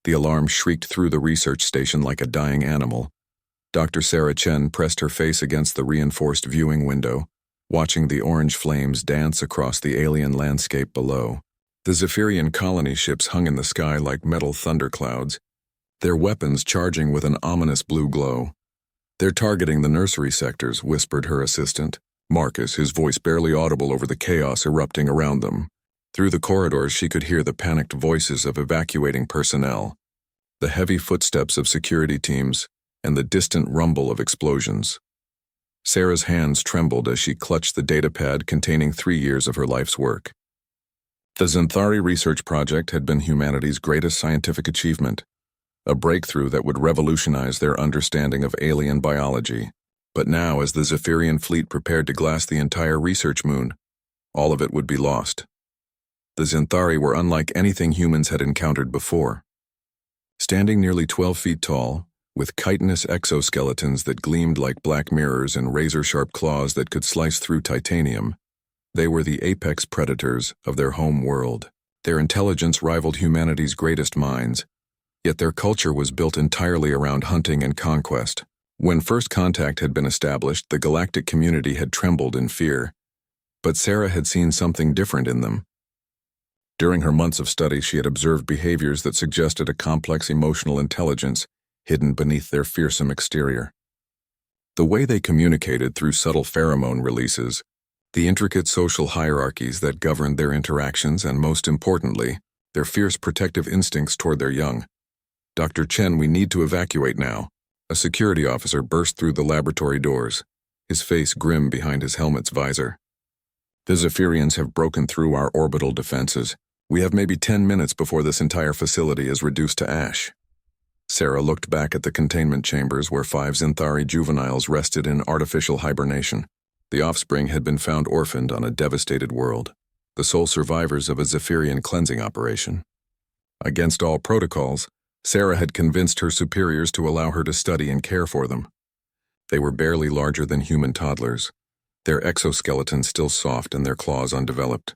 The alarm shrieked through the research station like a dying animal. Dr. Sarah Chen pressed her face against the reinforced viewing window, watching the orange flames dance across the alien landscape below. The Zephyrian colony ships hung in the sky like metal thunderclouds, their weapons charging with an ominous blue glow. "They're targeting the nursery sectors," whispered her assistant, Marcus, his voice barely audible over the chaos erupting around them. Through the corridors she could hear the panicked voices of evacuating personnel, the heavy footsteps of security teams, and the distant rumble of explosions. Sarah's hands trembled as she clutched the datapad containing 3 years of her life's work. The Xanthari research project had been humanity's greatest scientific achievement, a breakthrough that would revolutionize their understanding of alien biology. But now, as the Zephyrian fleet prepared to glass the entire research moon, all of it would be lost. The Xanthari were unlike anything humans had encountered before. Standing nearly 12 feet tall, with chitinous exoskeletons that gleamed like black mirrors and razor-sharp claws that could slice through titanium, they were the apex predators of their home world. Their intelligence rivaled humanity's greatest minds, yet their culture was built entirely around hunting and conquest. When first contact had been established, the galactic community had trembled in fear, but Sarah had seen something different in them. During her months of study, she had observed behaviors that suggested a complex emotional intelligence hidden beneath their fearsome exterior. The way they communicated through subtle pheromone releases, the intricate social hierarchies that governed their interactions, and most importantly, their fierce protective instincts toward their young. "Dr. Chen, we need to evacuate now." A security officer burst through the laboratory doors, his face grim behind his helmet's visor. "The Zephyrians have broken through our orbital defenses. We have maybe 10 minutes before this entire facility is reduced to ash." Sarah looked back at the containment chambers where 5 Xanthari juveniles rested in artificial hibernation. The offspring had been found orphaned on a devastated world, the sole survivors of a Zephyrian cleansing operation. Against all protocols, Sarah had convinced her superiors to allow her to study and care for them. They were barely larger than human toddlers, their exoskeletons still soft and their claws undeveloped.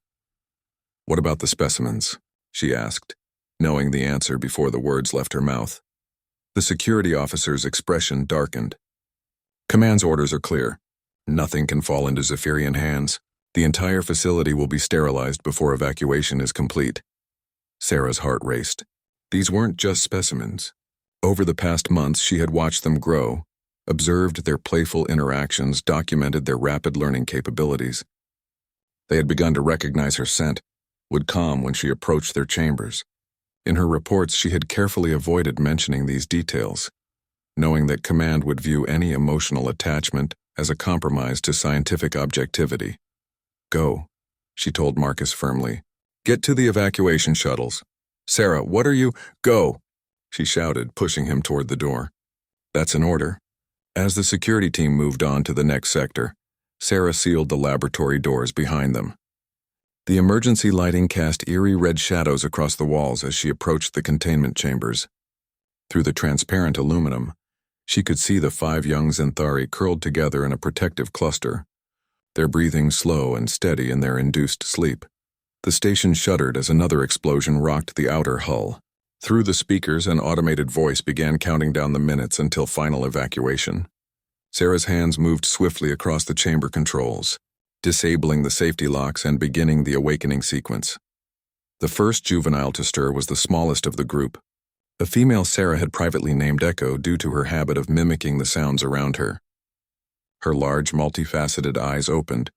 "What about the specimens?" she asked, knowing the answer before the words left her mouth. The security officer's expression darkened. "Command's orders are clear. Nothing can fall into Zephyrian hands. The entire facility will be sterilized before evacuation is complete." Sarah's heart raced. These weren't just specimens. Over the past months, she had watched them grow, observed their playful interactions, documented their rapid learning capabilities. They had begun to recognize her scent, would calm when she approached their chambers. In her reports, she had carefully avoided mentioning these details, knowing that Command would view any emotional attachment as a compromise to scientific objectivity. "Go," she told Marcus firmly. "Get to the evacuation shuttles." "Sarah, what are you—" "Go," she shouted, pushing him toward the door. "That's an order." As the security team moved on to the next sector, Sarah sealed the laboratory doors behind them. The emergency lighting cast eerie red shadows across the walls as she approached the containment chambers. Through the transparent aluminum, she could see the 5 young Xanthari curled together in a protective cluster, their breathing slow and steady in their induced sleep. The station shuddered as another explosion rocked the outer hull. Through the speakers, an automated voice began counting down the minutes until final evacuation. Sarah's hands moved swiftly across the chamber controls, disabling the safety locks and beginning the awakening sequence. The first juvenile to stir was the smallest of the group, a female Sarah had privately named Echo due to her habit of mimicking the sounds around her. Her large, multifaceted eyes opened,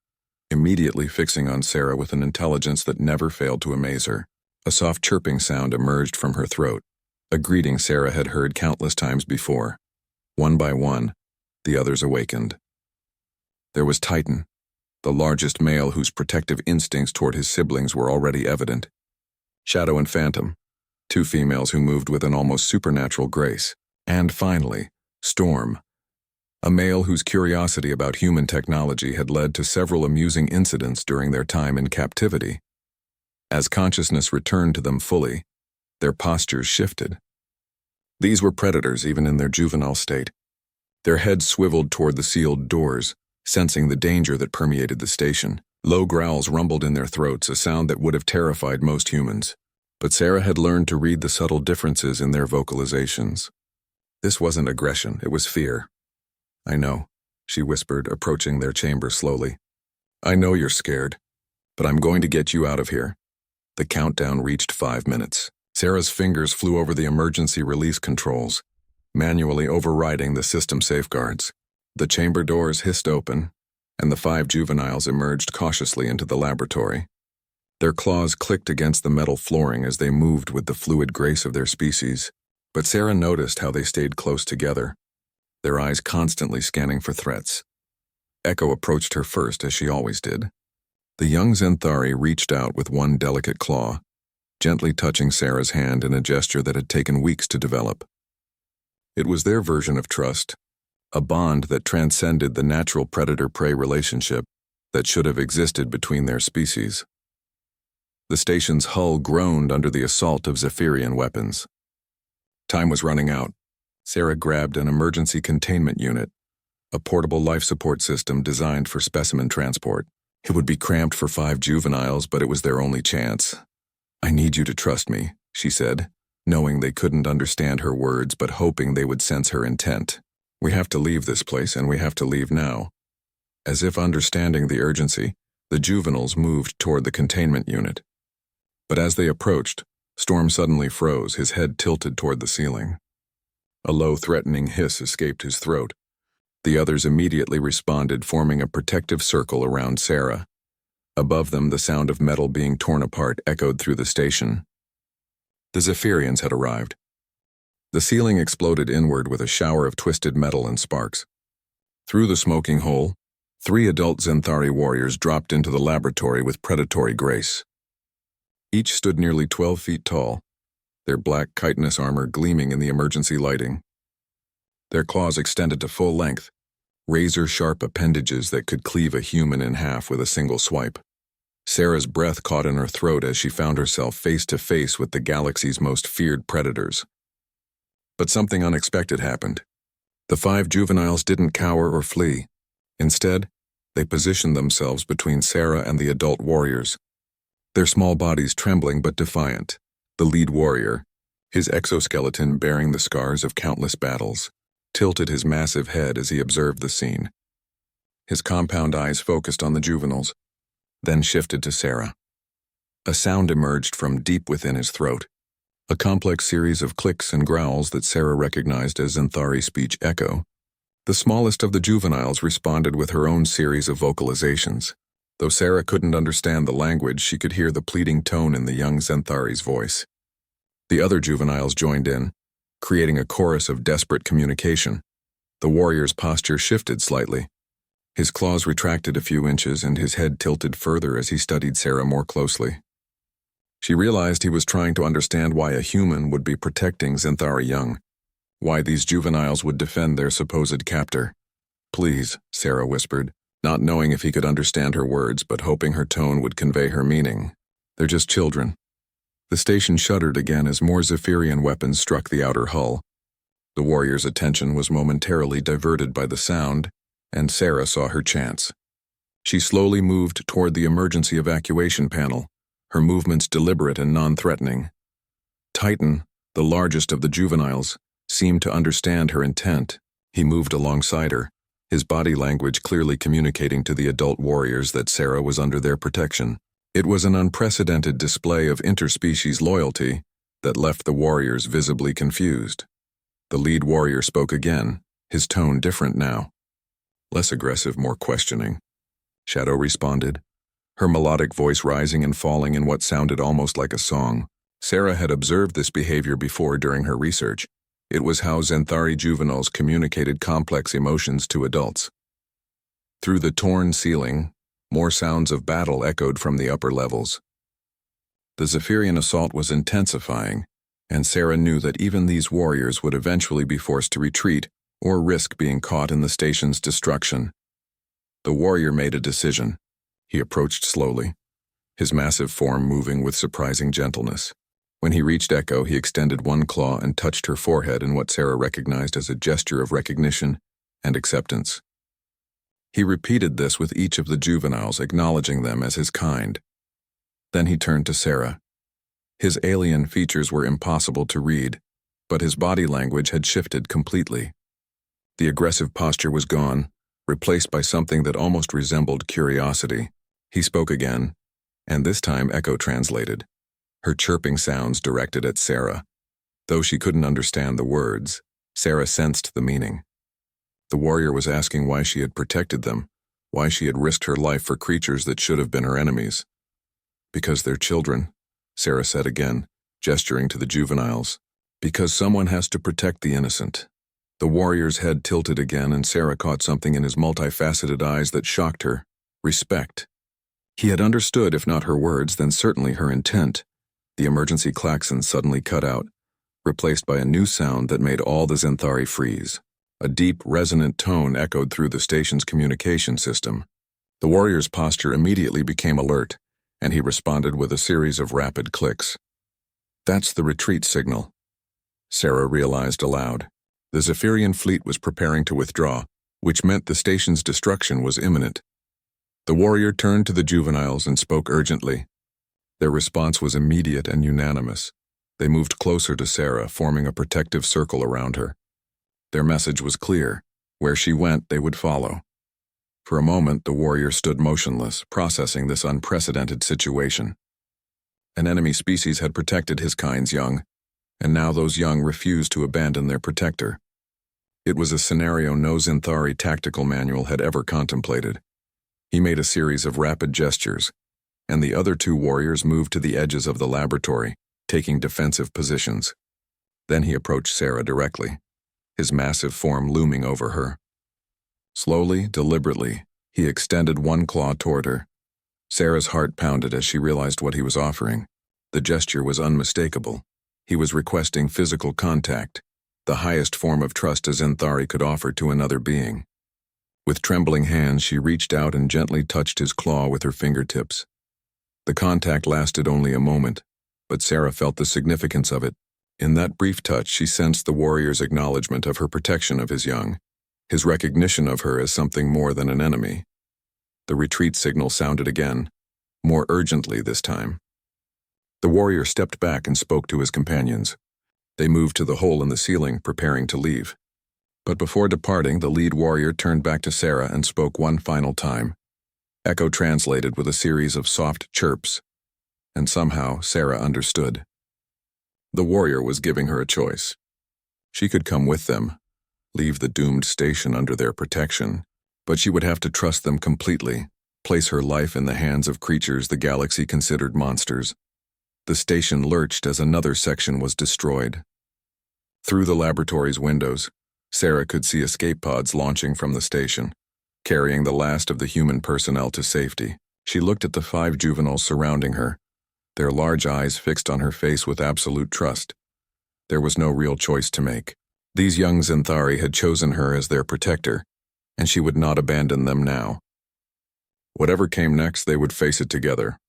immediately fixing on Sarah with an intelligence that never failed to amaze her. A soft chirping sound emerged from her throat, a greeting Sarah had heard countless times before. One by one, the others awakened. There was Titan, the largest male whose protective instincts toward his siblings were already evident. Shadow and Phantom, 2 females who moved with an almost supernatural grace. And finally, Storm, a male whose curiosity about human technology had led to several amusing incidents during their time in captivity. As consciousness returned to them fully, their postures shifted. These were predators even in their juvenile state. Their heads swiveled toward the sealed doors, sensing the danger that permeated the station. Low growls rumbled in their throats, a sound that would have terrified most humans. But Sarah had learned to read the subtle differences in their vocalizations. This wasn't aggression, it was fear. "I know," she whispered, approaching their chamber slowly. "I know you're scared, but I'm going to get you out of here." The countdown reached 5 minutes. Sarah's fingers flew over the emergency release controls, manually overriding the system safeguards. The chamber doors hissed open, and the 5 juveniles emerged cautiously into the laboratory. Their claws clicked against the metal flooring as they moved with the fluid grace of their species, but Sarah noticed how they stayed close together, their eyes constantly scanning for threats. Echo approached her first, as she always did. The young Zenthari reached out with one delicate claw, gently touching Sarah's hand in a gesture that had taken weeks to develop. It was their version of trust, a bond that transcended the natural predator-prey relationship that should have existed between their species. The station's hull groaned under the assault of Zephyrian weapons. Time was running out. Sarah grabbed an emergency containment unit, a portable life support system designed for specimen transport. It would be cramped for 5 juveniles, but it was their only chance. "I need you to trust me," she said, knowing they couldn't understand her words but hoping they would sense her intent. "We have to leave this place, and we have to leave now." As if understanding the urgency, the juveniles moved toward the containment unit. But as they approached, Storm suddenly froze, his head tilted toward the ceiling. A low, threatening hiss escaped his throat. The others immediately responded, forming a protective circle around Sarah. Above them, the sound of metal being torn apart echoed through the station. The Zephyrians had arrived. The ceiling exploded inward with a shower of twisted metal and sparks. Through the smoking hole, 3 adult Zenthari warriors dropped into the laboratory with predatory grace. Each stood nearly 12 feet tall, their black chitinous armor gleaming in the emergency lighting. Their claws extended to full length, razor-sharp appendages that could cleave a human in half with a single swipe. Sarah's breath caught in her throat as she found herself face to face with the galaxy's most feared predators. But something unexpected happened. The 5 juveniles didn't cower or flee. Instead, they positioned themselves between Sarah and the adult warriors, their small bodies trembling but defiant. The lead warrior, his exoskeleton bearing the scars of countless battles, tilted his massive head as he observed the scene. His compound eyes focused on the juveniles, then shifted to Sarah. A sound emerged from deep within his throat, a complex series of clicks and growls that Sarah recognized as Zenthari speech echo. The smallest of the juveniles responded with her own series of vocalizations. Though Sarah couldn't understand the language, she could hear the pleading tone in the young Zenthari's voice. The other juveniles joined in, creating a chorus of desperate communication. The warrior's posture shifted slightly. His claws retracted a few inches and his head tilted further as he studied Sarah more closely. She realized he was trying to understand why a human would be protecting Zenthari young, why these juveniles would defend their supposed captor. "Please," Sarah whispered, not knowing if he could understand her words but hoping her tone would convey her meaning. "They're just children." The station shuddered again as more Zephyrian weapons struck the outer hull. The warrior's attention was momentarily diverted by the sound, and Sarah saw her chance. She slowly moved toward the emergency evacuation panel, her movements deliberate and non-threatening. Titan, the largest of the juveniles, seemed to understand her intent. He moved alongside her, his body language clearly communicating to the adult warriors that Sarah was under their protection. It was an unprecedented display of interspecies loyalty that left the warriors visibly confused. The lead warrior spoke again, his tone different now. Less aggressive, more questioning. Shadow responded, her melodic voice rising and falling in what sounded almost like a song. Sarah had observed this behavior before during her research. It was how Zenthari juveniles communicated complex emotions to adults. Through the torn ceiling, more sounds of battle echoed from the upper levels. The Zephyrian assault was intensifying, and Sarah knew that even these warriors would eventually be forced to retreat or risk being caught in the station's destruction. The warrior made a decision. He approached slowly, his massive form moving with surprising gentleness. When he reached Echo, he extended one claw and touched her forehead in what Sarah recognized as a gesture of recognition and acceptance. He repeated this with each of the juveniles, acknowledging them as his kind. Then he turned to Sarah. His alien features were impossible to read, but his body language had shifted completely. The aggressive posture was gone, replaced by something that almost resembled curiosity. He spoke again, and this time Echo translated, her chirping sounds directed at Sarah. Though she couldn't understand the words, Sarah sensed the meaning. The warrior was asking why she had protected them, why she had risked her life for creatures that should have been her enemies. Because they're children, Sarah said again, gesturing to the juveniles. Because someone has to protect the innocent. The warrior's head tilted again, and Sarah caught something in his multifaceted eyes that shocked her. Respect. He had understood, if not her words, then certainly her intent. The emergency klaxon suddenly cut out, replaced by a new sound that made all the Zenthari freeze. A deep, resonant tone echoed through the station's communication system. The warrior's posture immediately became alert, and he responded with a series of rapid clicks. That's the retreat signal, Sarah realized aloud. The Zephyrian fleet was preparing to withdraw, which meant the station's destruction was imminent. The warrior turned to the juveniles and spoke urgently. Their response was immediate and unanimous. They moved closer to Sarah, forming a protective circle around her. Their message was clear. Where she went, they would follow. For a moment, the warrior stood motionless, processing this unprecedented situation. An enemy species had protected his kind's young, and now those young refused to abandon their protector. It was a scenario no Zenthari tactical manual had ever contemplated. He made a series of rapid gestures, and the other two warriors moved to the edges of the laboratory, taking defensive positions. Then he approached Sarah directly, his massive form looming over her. Slowly, deliberately, he extended one claw toward her. Sarah's heart pounded as she realized what he was offering. The gesture was unmistakable. He was requesting physical contact, the highest form of trust a Zenthari could offer to another being. With trembling hands, she reached out and gently touched his claw with her fingertips. The contact lasted only a moment, but Sarah felt the significance of it. In that brief touch, she sensed the warrior's acknowledgement of her protection of his young, his recognition of her as something more than an enemy. The retreat signal sounded again, more urgently this time. The warrior stepped back and spoke to his companions. They moved to the hole in the ceiling, preparing to leave. But before departing, the lead warrior turned back to Sarah and spoke one final time. Echo translated with a series of soft chirps, and somehow Sarah understood. The warrior was giving her a choice. She could come with them, leave the doomed station under their protection, but she would have to trust them completely, place her life in the hands of creatures the galaxy considered monsters. The station lurched as another section was destroyed. Through the laboratory's windows, Sarah could see escape pods launching from the station, carrying the last of the human personnel to safety. She looked at the 5 juveniles surrounding her, their large eyes fixed on her face with absolute trust. There was no real choice to make. These young Zenthari had chosen her as their protector, and she would not abandon them now. Whatever came next, they would face it together.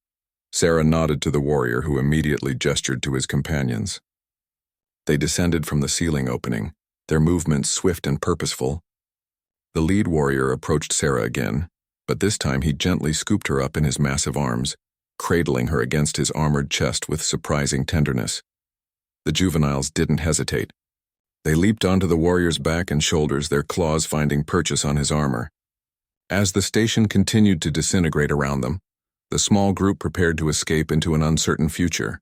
Sarah nodded to the warrior, who immediately gestured to his companions. They descended from the ceiling opening, their movements swift and purposeful. The lead warrior approached Sarah again, but this time he gently scooped her up in his massive arms, cradling her against his armored chest with surprising tenderness. The juveniles didn't hesitate. They leaped onto the warrior's back and shoulders, their claws finding purchase on his armor. As the station continued to disintegrate around them, the small group prepared to escape into an uncertain future.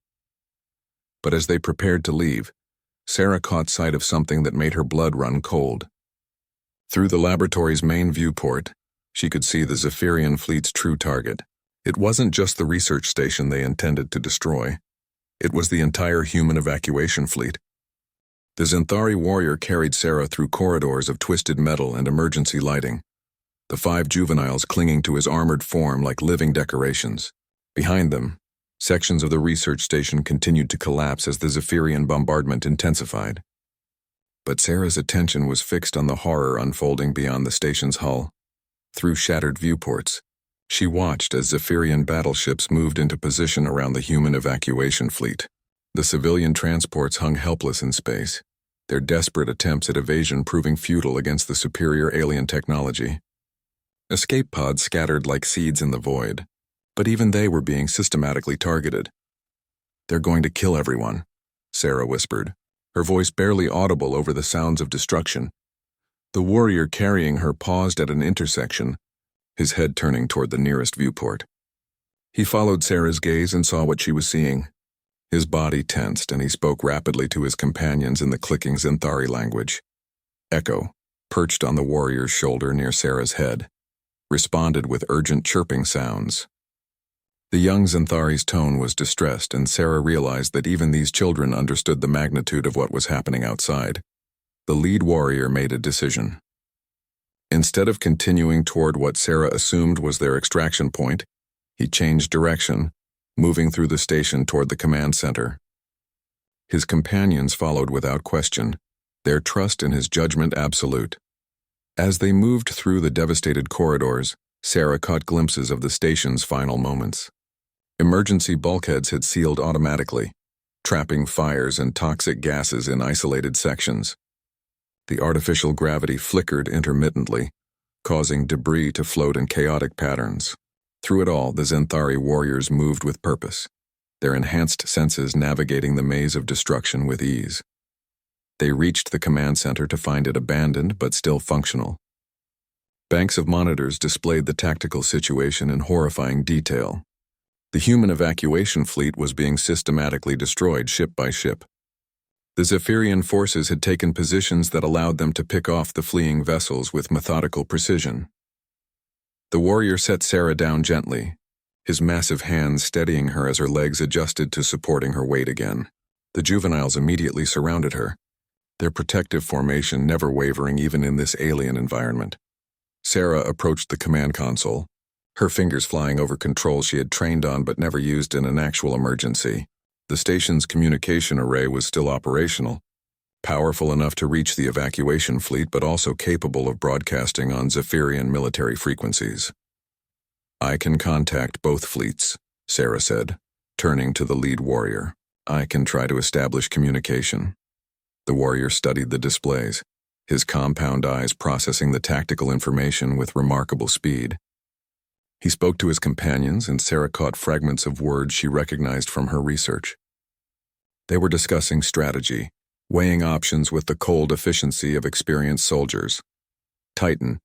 But as they prepared to leave, Sarah caught sight of something that made her blood run cold. Through the laboratory's main viewport, she could see the Zephyrian fleet's true target. It wasn't just the research station they intended to destroy. It was the entire human evacuation fleet. The Zenthari warrior carried Sarah through corridors of twisted metal and emergency lighting, the 5 juveniles clinging to his armored form like living decorations. Behind them, sections of the research station continued to collapse as the Zephyrian bombardment intensified. But Sarah's attention was fixed on the horror unfolding beyond the station's hull. Through shattered viewports, she watched as Zephyrian battleships moved into position around the human evacuation fleet. The civilian transports hung helpless in space, their desperate attempts at evasion proving futile against the superior alien technology. Escape pods scattered like seeds in the void, but even they were being systematically targeted. "They're going to kill everyone," Sarah whispered, her voice barely audible over the sounds of destruction. The warrior carrying her paused at an intersection, his head turning toward the nearest viewport. He followed Sarah's gaze and saw what she was seeing. His body tensed, and he spoke rapidly to his companions in the clicking Zinthari language. Echo, perched on the warrior's shoulder near Sarah's head, responded with urgent chirping sounds. The young Zinthari's tone was distressed, and Sarah realized that even these children understood the magnitude of what was happening outside. The lead warrior made a decision. Instead of continuing toward what Sarah assumed was their extraction point, he changed direction, moving through the station toward the command center. His companions followed without question, their trust in his judgment absolute. As they moved through the devastated corridors, Sarah caught glimpses of the station's final moments. Emergency bulkheads had sealed automatically, trapping fires and toxic gases in isolated sections. The artificial gravity flickered intermittently, causing debris to float in chaotic patterns. Through it all, the Zinthari warriors moved with purpose, their enhanced senses navigating the maze of destruction with ease. They reached the command center to find it abandoned but still functional. Banks of monitors displayed the tactical situation in horrifying detail. The human evacuation fleet was being systematically destroyed ship by ship. The Zephyrian forces had taken positions that allowed them to pick off the fleeing vessels with methodical precision. The warrior set Sarah down gently, his massive hands steadying her as her legs adjusted to supporting her weight again. The juveniles immediately surrounded her, their protective formation never wavering even in this alien environment. Sarah approached the command console, her fingers flying over controls she had trained on but never used in an actual emergency. The station's communication array was still operational, powerful enough to reach the evacuation fleet but also capable of broadcasting on Zephyrian military frequencies. "I can contact both fleets," Sarah said, turning to the lead warrior. "I can try to establish communication." The warrior studied the displays, his compound eyes processing the tactical information with remarkable speed. He spoke to his companions, and Sarah caught fragments of words she recognized from her research. They were discussing strategy, weighing options with the cold efficiency of experienced soldiers. Titan,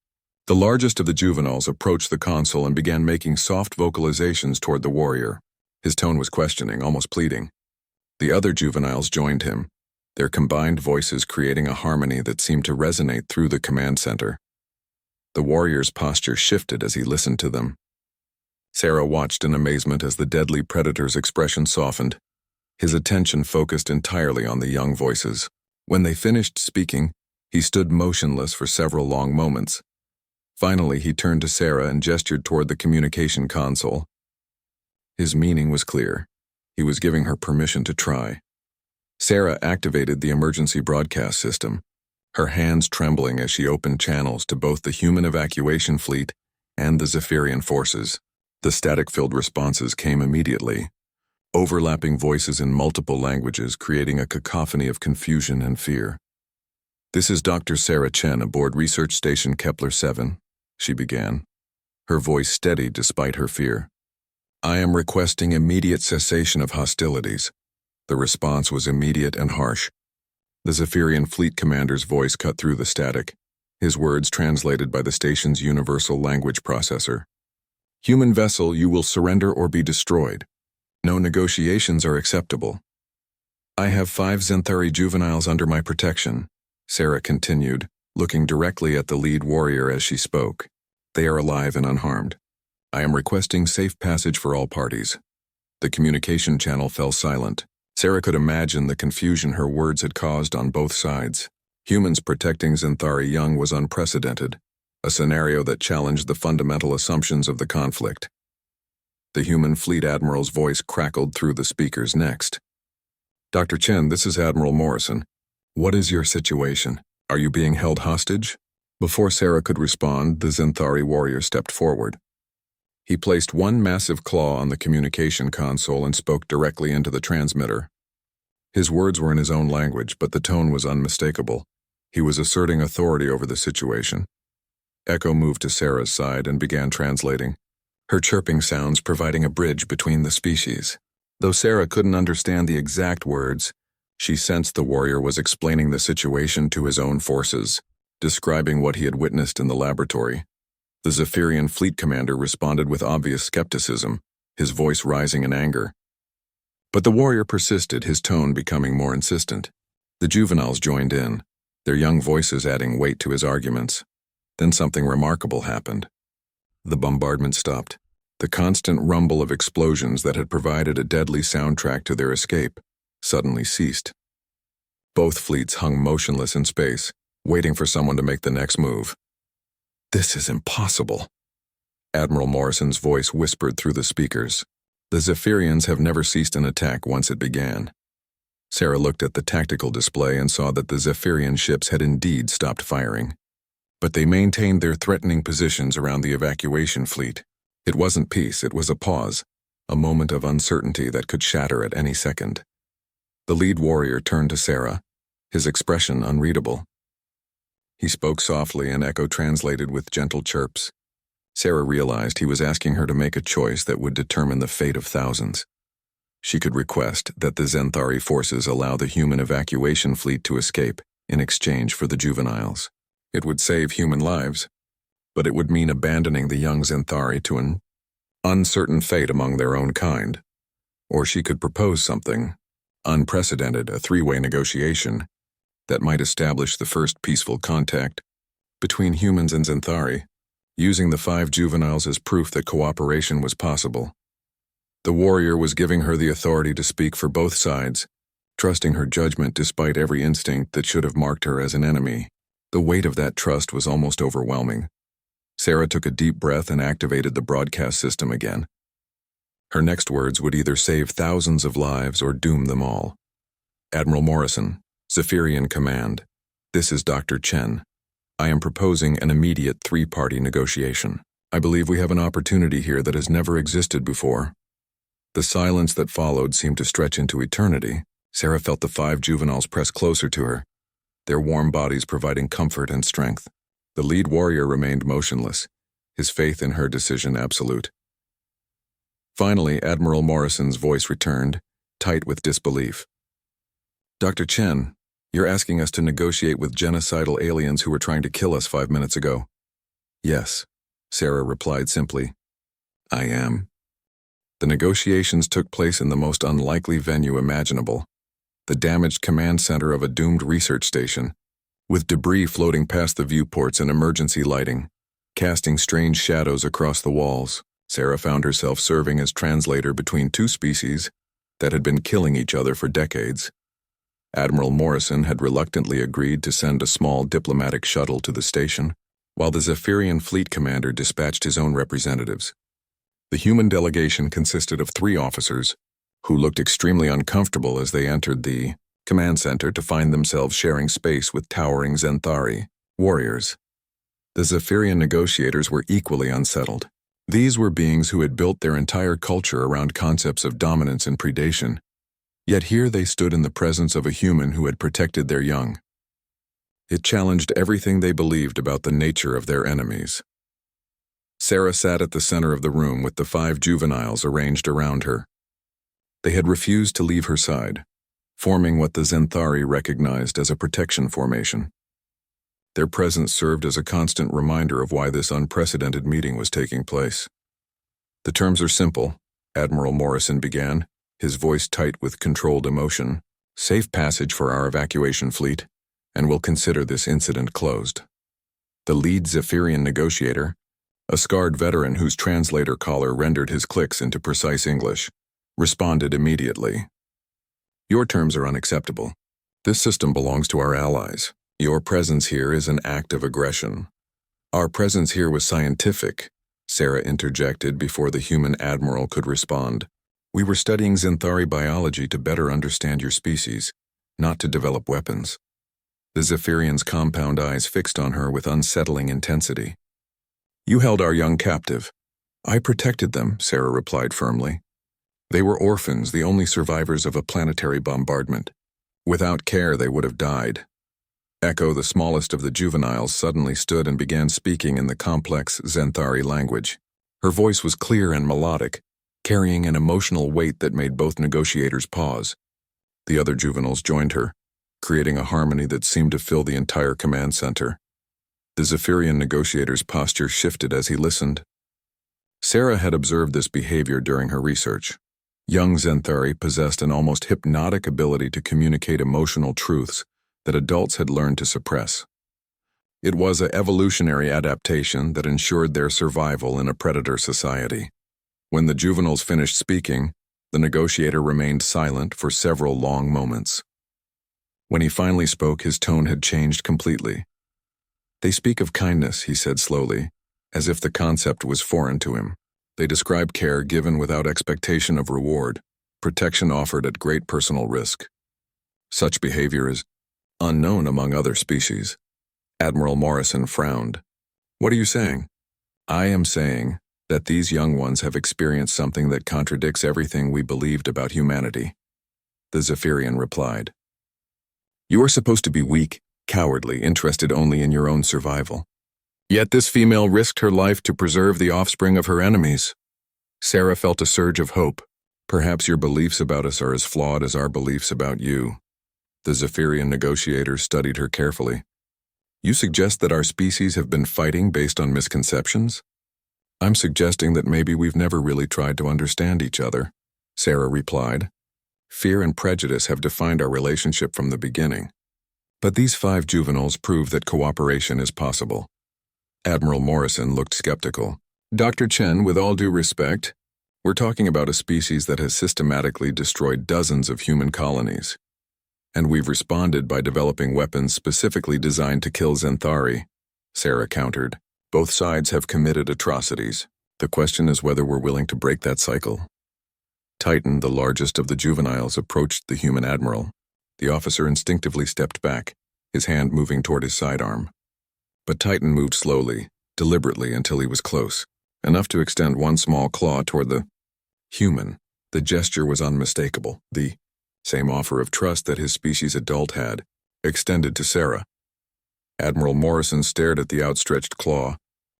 the largest of the juveniles, approached the console and began making soft vocalizations toward the warrior. His tone was questioning, almost pleading. The other juveniles joined him, their combined voices creating a harmony that seemed to resonate through the command center. The warrior's posture shifted as he listened to them. Sarah watched in amazement as the deadly predator's expression softened, his attention focused entirely on the young voices. When they finished speaking, he stood motionless for several long moments. Finally, he turned to Sarah and gestured toward the communication console. His meaning was clear. He was giving her permission to try. Sarah activated the emergency broadcast system, her hands trembling as she opened channels to both the human evacuation fleet and the Zephyrian forces. The static-filled responses came immediately, overlapping voices in multiple languages, creating a cacophony of confusion and fear. "This is Dr. Sarah Chen aboard Research Station Kepler 7, she began, her voice steady despite her fear. "I am requesting immediate cessation of hostilities." The response was immediate and harsh. The Zephyrian fleet commander's voice cut through the static, his words translated by the station's universal language processor. "Human vessel, you will surrender or be destroyed. No negotiations are acceptable." "I have 5 Zinthari juveniles under my protection," Sarah continued, looking directly at the lead warrior as she spoke. "They are alive and unharmed. I am requesting safe passage for all parties." The communication channel fell silent. Sarah could imagine the confusion her words had caused on both sides. Humans protecting Zinthari young was unprecedented, a scenario that challenged the fundamental assumptions of the conflict. The human fleet admiral's voice crackled through the speakers next. "Dr. Chen, this is Admiral Morrison. What is your situation? Are you being held hostage?" Before Sarah could respond, the Zinthari warrior stepped forward. He placed one massive claw on the communication console and spoke directly into the transmitter. His words were in his own language, but the tone was unmistakable. He was asserting authority over the situation. Echo moved to Sarah's side and began translating, her chirping sounds providing a bridge between the species. Though Sarah couldn't understand the exact words, she sensed the warrior was explaining the situation to his own forces, describing what he had witnessed in the laboratory. The Zephyrian fleet commander responded with obvious skepticism, his voice rising in anger. But the warrior persisted, his tone becoming more insistent. The juveniles joined in, their young voices adding weight to his arguments. Then something remarkable happened. The bombardment stopped. The constant rumble of explosions that had provided a deadly soundtrack to their escape suddenly ceased. Both fleets hung motionless in space, waiting for someone to make the next move. "This is impossible," Admiral Morrison's voice whispered through the speakers. "The Zephyrians have never ceased an attack once it began." Sarah looked at the tactical display and saw that the Zephyrian ships had indeed stopped firing. But they maintained their threatening positions around the evacuation fleet. It wasn't peace, it was a pause, a moment of uncertainty that could shatter at any second. The lead warrior turned to Sarah, his expression unreadable. He spoke softly and Echo translated with gentle chirps. Sarah realized he was asking her to make a choice that would determine the fate of thousands. She could request that the Zenthari forces allow the human evacuation fleet to escape in exchange for the juveniles. It would save human lives, but it would mean abandoning the young Zenthari to an uncertain fate among their own kind. Or she could propose something unprecedented, a three-way negotiation that might establish the first peaceful contact between humans and Zenthari, using the 5 juveniles as proof that cooperation was possible. The warrior was giving her the authority to speak for both sides, trusting her judgment despite every instinct that should have marked her as an enemy. The weight of that trust was almost overwhelming. Sarah took a deep breath and activated the broadcast system again. Her next words would either save thousands of lives or doom them all. "Admiral Morrison, Zephyrian Command. This is Dr. Chen. I am proposing an immediate 3-party negotiation. I believe we have an opportunity here that has never existed before." The silence that followed seemed to stretch into eternity. Sarah felt the 5 juveniles press closer to her, their warm bodies providing comfort and strength. The lead warrior remained motionless, his faith in her decision absolute. Finally, Admiral Morrison's voice returned, tight with disbelief. "Dr. Chen, you're asking us to negotiate with genocidal aliens who were trying to kill us 5 minutes ago." "Yes," Sarah replied simply. "I am." The negotiations took place in the most unlikely venue imaginable, the damaged command center of a doomed research station, with debris floating past the viewports and emergency lighting, casting strange shadows across the walls. Sarah found herself serving as translator between 2 species that had been killing each other for decades. Admiral Morrison had reluctantly agreed to send a small diplomatic shuttle to the station, while the Zephyrian fleet commander dispatched his own representatives. The human delegation consisted of 3 officers, who looked extremely uncomfortable as they entered the command center to find themselves sharing space with towering Zenthari warriors. The Zephyrian negotiators were equally unsettled. These were beings who had built their entire culture around concepts of dominance and predation, yet here they stood in the presence of a human who had protected their young. It challenged everything they believed about the nature of their enemies. Sarah sat at the center of the room with the 5 juveniles arranged around her. They had refused to leave her side, forming what the Zenthari recognized as a protection formation. Their presence served as a constant reminder of why this unprecedented meeting was taking place. "The terms are simple," Admiral Morrison began, his voice tight with controlled emotion. "Safe passage for our evacuation fleet, and we'll consider this incident closed." The lead Zephyrian negotiator, a scarred veteran whose translator collar rendered his clicks into precise English, responded immediately. "Your terms are unacceptable. This system belongs to our allies. Your presence here is an act of aggression." "Our presence here was scientific," Sarah interjected before the human admiral could respond. "We were studying Zenthari biology to better understand your species, not to develop weapons." The Zephyrian's compound eyes fixed on her with unsettling intensity. "You held our young captive." "I protected them," Sarah replied firmly. "They were orphans, the only survivors of a planetary bombardment. Without care, they would have died." Echo, the smallest of the juveniles, suddenly stood and began speaking in the complex Zenthari language. Her voice was clear and melodic, carrying an emotional weight that made both negotiators pause. The other juveniles joined her, creating a harmony that seemed to fill the entire command center. The Zephyrian negotiator's posture shifted as he listened. Sarah had observed this behavior during her research. Young Xanthari possessed an almost hypnotic ability to communicate emotional truths that adults had learned to suppress. It was an evolutionary adaptation that ensured their survival in a predator society. When the juveniles finished speaking, the negotiator remained silent for several long moments. When he finally spoke, his tone had changed completely. "They speak of kindness," he said slowly, as if the concept was foreign to him. "They describe care given without expectation of reward, protection offered at great personal risk. Such behavior is unknown among other species." Admiral Morrison frowned. "What are you saying?" "I am saying that these young ones have experienced something that contradicts everything we believed about humanity," the Zephyrian replied. "You are supposed to be weak, cowardly, interested only in your own survival. Yet this female risked her life to preserve the offspring of her enemies." Sarah felt a surge of hope. "Perhaps your beliefs about us are as flawed as our beliefs about you." The Zephyrian negotiator studied her carefully. "You suggest that our species have been fighting based on misconceptions?" "I'm suggesting that maybe we've never really tried to understand each other," Sarah replied. "Fear and prejudice have defined our relationship from the beginning. But these 5 juveniles prove that cooperation is possible." Admiral Morrison looked skeptical. "Dr. Chen, with all due respect, we're talking about a species that has systematically destroyed dozens of human colonies. And we've responded by developing weapons specifically designed to kill Xanthari," Sarah countered. "Both sides have committed atrocities. The question is whether we're willing to break that cycle." Titan, the largest of the juveniles, approached the human admiral. The officer instinctively stepped back, his hand moving toward his sidearm. But Titan moved slowly, deliberately until he was close, enough to extend one small claw toward the human. The gesture was unmistakable, the same offer of trust that his species adult had, extended to Sarah. Admiral Morrison stared at the outstretched claw,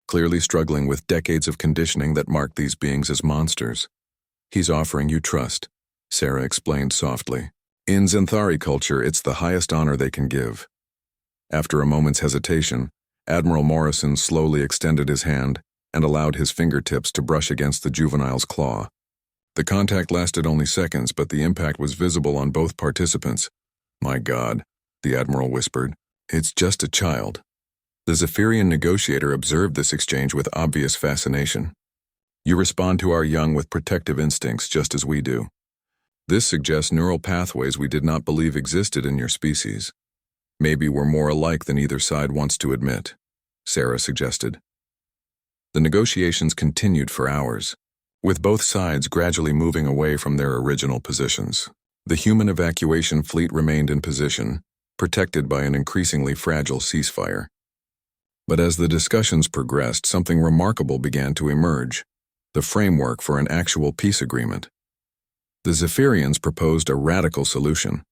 clearly struggling with decades of conditioning that marked these beings as monsters. "He's offering you trust," Sarah explained softly. "In Xanthari culture, it's the highest honor they can give." After a moment's hesitation, Admiral Morrison slowly extended his hand and allowed his fingertips to brush against the juvenile's claw. The contact lasted only seconds, but the impact was visible on both participants. "My God," the Admiral whispered. "It's just a child." The Zephyrian negotiator observed this exchange with obvious fascination. "You respond to our young with protective instincts just as we do. This suggests neural pathways we did not believe existed in your species. Maybe we're more alike than either side wants to admit," Sarah suggested. The negotiations continued for hours, with both sides gradually moving away from their original positions. The human evacuation fleet remained in position, protected by an increasingly fragile ceasefire. But as the discussions progressed, something remarkable began to emerge: the framework for an actual peace agreement. The Zephyrians proposed a radical solution.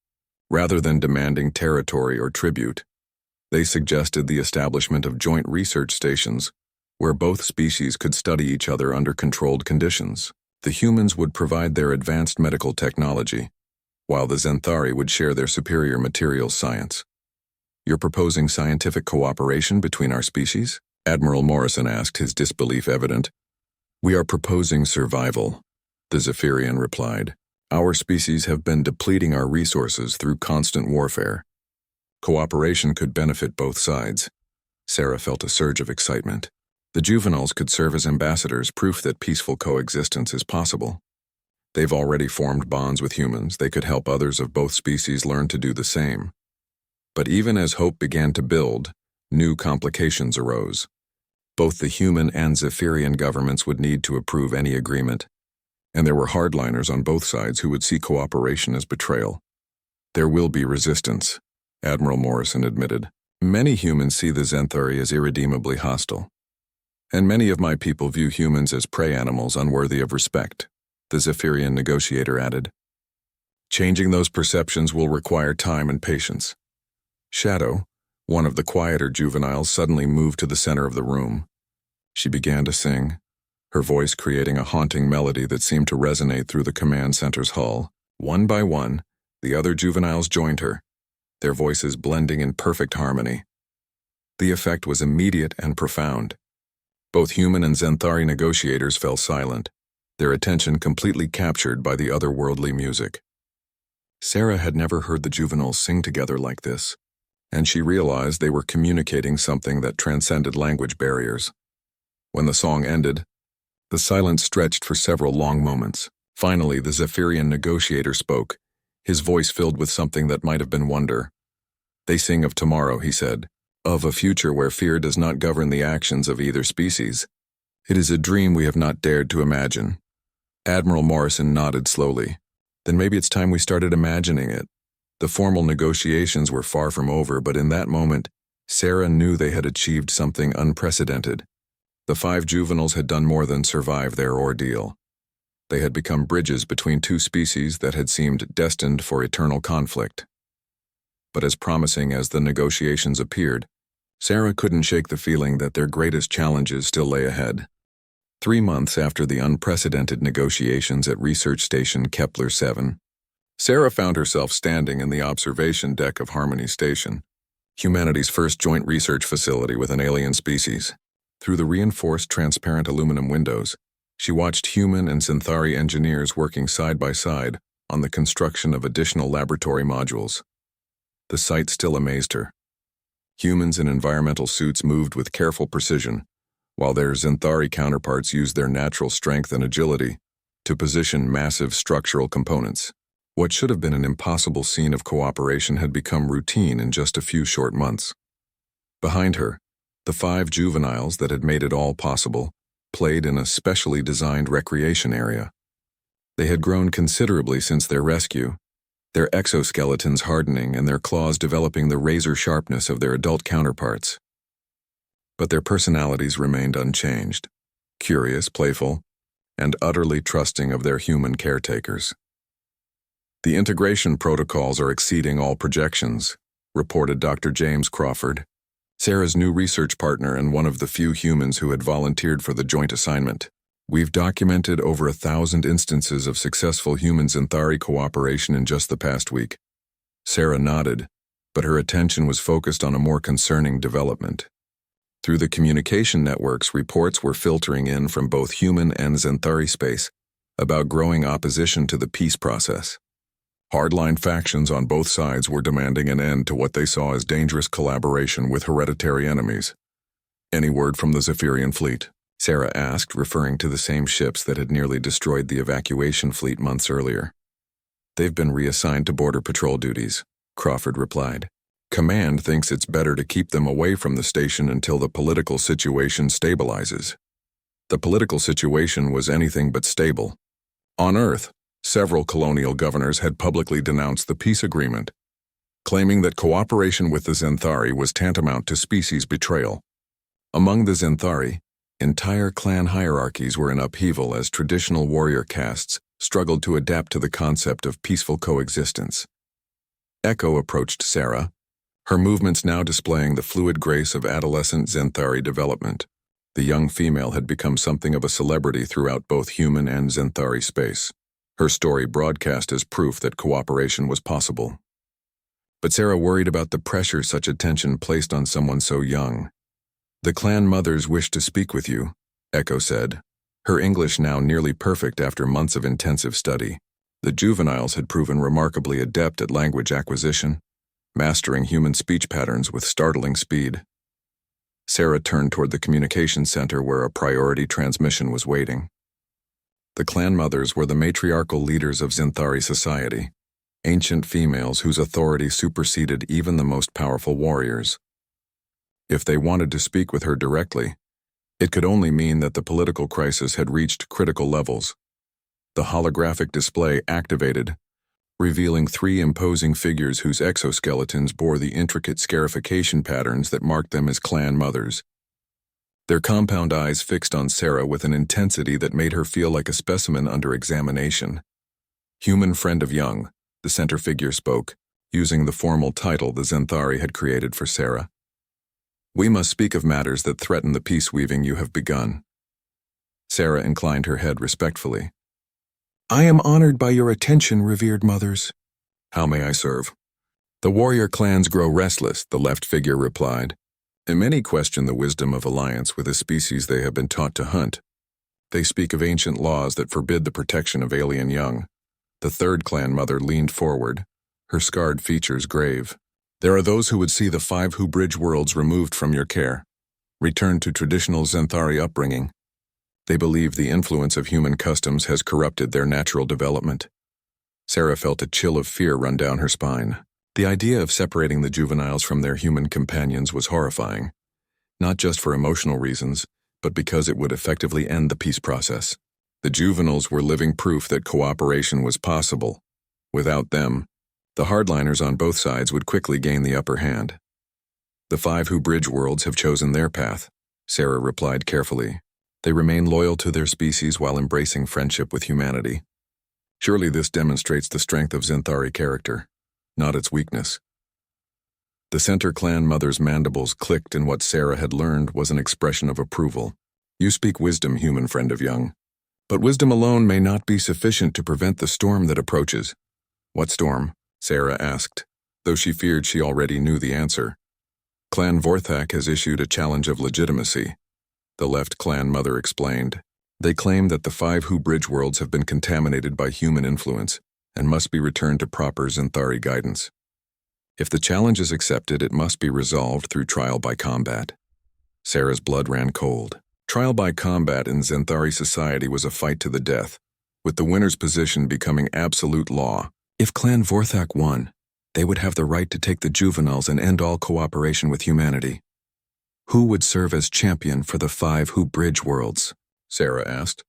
Rather than demanding territory or tribute, they suggested the establishment of joint research stations where both species could study each other under controlled conditions. The humans would provide their advanced medical technology, while the Xanthari would share their superior materials science. "You're proposing scientific cooperation between our species?" Admiral Morrison asked, his disbelief evident. "We are proposing survival," the Zephyrian replied. "Our species have been depleting our resources through constant warfare. Cooperation could benefit both sides." Sarah felt a surge of excitement. The juveniles could serve as ambassadors, proof that peaceful coexistence is possible. They've already formed bonds with humans. They could help others of both species learn to do the same. But even as hope began to build, new complications arose. Both the human and Zephyrian governments would need to approve any agreement, and there were hardliners on both sides who would see cooperation as betrayal. "There will be resistance," Admiral Morrison admitted. "Many humans see the Xanthari as irredeemably hostile. And many of my people view humans as prey animals unworthy of respect," the Zephyrian negotiator added. "Changing those perceptions will require time and patience." Shadow, one of the quieter juveniles, suddenly moved to the center of the room. She began to sing, her voice creating a haunting melody that seemed to resonate through the command center's hull. One by one, the other juveniles joined her, their voices blending in perfect harmony. The effect was immediate and profound. Both human and Xanthari negotiators fell silent, their attention completely captured by the otherworldly music. Sarah had never heard the juveniles sing together like this, and she realized they were communicating something that transcended language barriers. When the song ended, the silence stretched for several long moments. Finally, the Zephyrian negotiator spoke, his voice filled with something that might have been wonder. "They sing of tomorrow," he said, "of a future where fear does not govern the actions of either species. It is a dream we have not dared to imagine." Admiral Morrison nodded slowly. "Then maybe it's time we started imagining it." The formal negotiations were far from over, but in that moment, Sarah knew they had achieved something unprecedented. The 5 juveniles had done more than survive their ordeal. They had become bridges between 2 species that had seemed destined for eternal conflict. But as promising as the negotiations appeared, Sarah couldn't shake the feeling that their greatest challenges still lay ahead. 3 months after the unprecedented negotiations at Research Station Kepler 7, Sarah found herself standing in the observation deck of Harmony Station, humanity's first joint research facility with an alien species. Through the reinforced transparent aluminum windows, she watched human and Xanthari engineers working side by side on the construction of additional laboratory modules. The sight still amazed her. Humans in environmental suits moved with careful precision, while their Xanthari counterparts used their natural strength and agility to position massive structural components. What should have been an impossible scene of cooperation had become routine in just a few short months. Behind her, the 5 juveniles that had made it all possible played in a specially designed recreation area. They had grown considerably since their rescue, their exoskeletons hardening and their claws developing the razor sharpness of their adult counterparts. But their personalities remained unchanged, curious, playful, and utterly trusting of their human caretakers. "The integration protocols are exceeding all projections," reported Dr. James Crawford, Sarah's new research partner and one of the few humans who had volunteered for the joint assignment. "We've documented over 1,000 instances of successful human-Xanthari cooperation in just the past week." Sarah nodded, but her attention was focused on a more concerning development. Through the communication networks, reports were filtering in from both human and Xanthari space about growing opposition to the peace process. Hardline factions on both sides were demanding an end to what they saw as dangerous collaboration with hereditary enemies. "Any word from the Zephyrian fleet?" Sarah asked, referring to the same ships that had nearly destroyed the evacuation fleet months earlier. "They've been reassigned to border patrol duties," Crawford replied. "Command thinks it's better to keep them away from the station until the political situation stabilizes." The political situation was anything but stable. On Earth, several colonial governors had publicly denounced the peace agreement, claiming that cooperation with the Xanthari was tantamount to species betrayal. Among the Xanthari, entire clan hierarchies were in upheaval as traditional warrior castes struggled to adapt to the concept of peaceful coexistence. Echo approached Sarah, her movements now displaying the fluid grace of adolescent Xanthari development. The young female had become something of a celebrity throughout both human and Xanthari space. Her story broadcast as proof that cooperation was possible. But Sarah worried about the pressure such attention placed on someone so young. "The clan mothers wish to speak with you," Echo said, her English now nearly perfect after months of intensive study. The juveniles had proven remarkably adept at language acquisition, mastering human speech patterns with startling speed. Sarah turned toward the communication center where a priority transmission was waiting. The clan mothers were the matriarchal leaders of Xanthari society, ancient females whose authority superseded even the most powerful warriors. If they wanted to speak with her directly, it could only mean that the political crisis had reached critical levels. The holographic display activated, revealing 3 imposing figures whose exoskeletons bore the intricate scarification patterns that marked them as clan mothers. Their compound eyes fixed on Sarah with an intensity that made her feel like a specimen under examination. "Human friend of young," the center figure spoke, using the formal title the Xanthari had created for Sarah. "We must speak of matters that threaten the peace weaving you have begun." Sarah inclined her head respectfully. I am honored by your attention, revered mothers. How may I serve? The warrior clans grow restless, the left figure replied. And many question the wisdom of alliance with a species they have been taught to hunt. They speak of ancient laws that forbid the protection of alien young. The third clan mother leaned forward, her scarred features grave. There are those who would see the 5 Who Bridge worlds removed from your care, returned to traditional Xanthari upbringing. They believe the influence of human customs has corrupted their natural development. Sarah felt a chill of fear run down her spine. The idea of separating the juveniles from their human companions was horrifying, not just for emotional reasons, but because it would effectively end the peace process. The juveniles were living proof that cooperation was possible. Without them, the hardliners on both sides would quickly gain the upper hand. The 5 Who Bridge worlds have chosen their path, Sarah replied carefully. They remain loyal to their species while embracing friendship with humanity. Surely this demonstrates the strength of Xanthari character, not its weakness. The Center clan mother's mandibles clicked, and what Sarah had learned was an expression of approval. You speak wisdom, human friend of young. But wisdom alone may not be sufficient to prevent the storm that approaches. What storm? Sarah asked, though she feared she already knew the answer. Clan Vorthak has issued a challenge of legitimacy, the left clan mother explained. They claim that the 5 Who Bridge worlds have been contaminated by human influence and must be returned to proper Xanthari guidance. If the challenge is accepted, it must be resolved through trial by combat. Sarah's blood ran cold. Trial by combat in Xanthari society was a fight to the death, with the winner's position becoming absolute law. If Clan Vorthak won, they would have the right to take the juveniles and end all cooperation with humanity. Who would serve as champion for the 5 Who Bridge worlds? Sarah asked.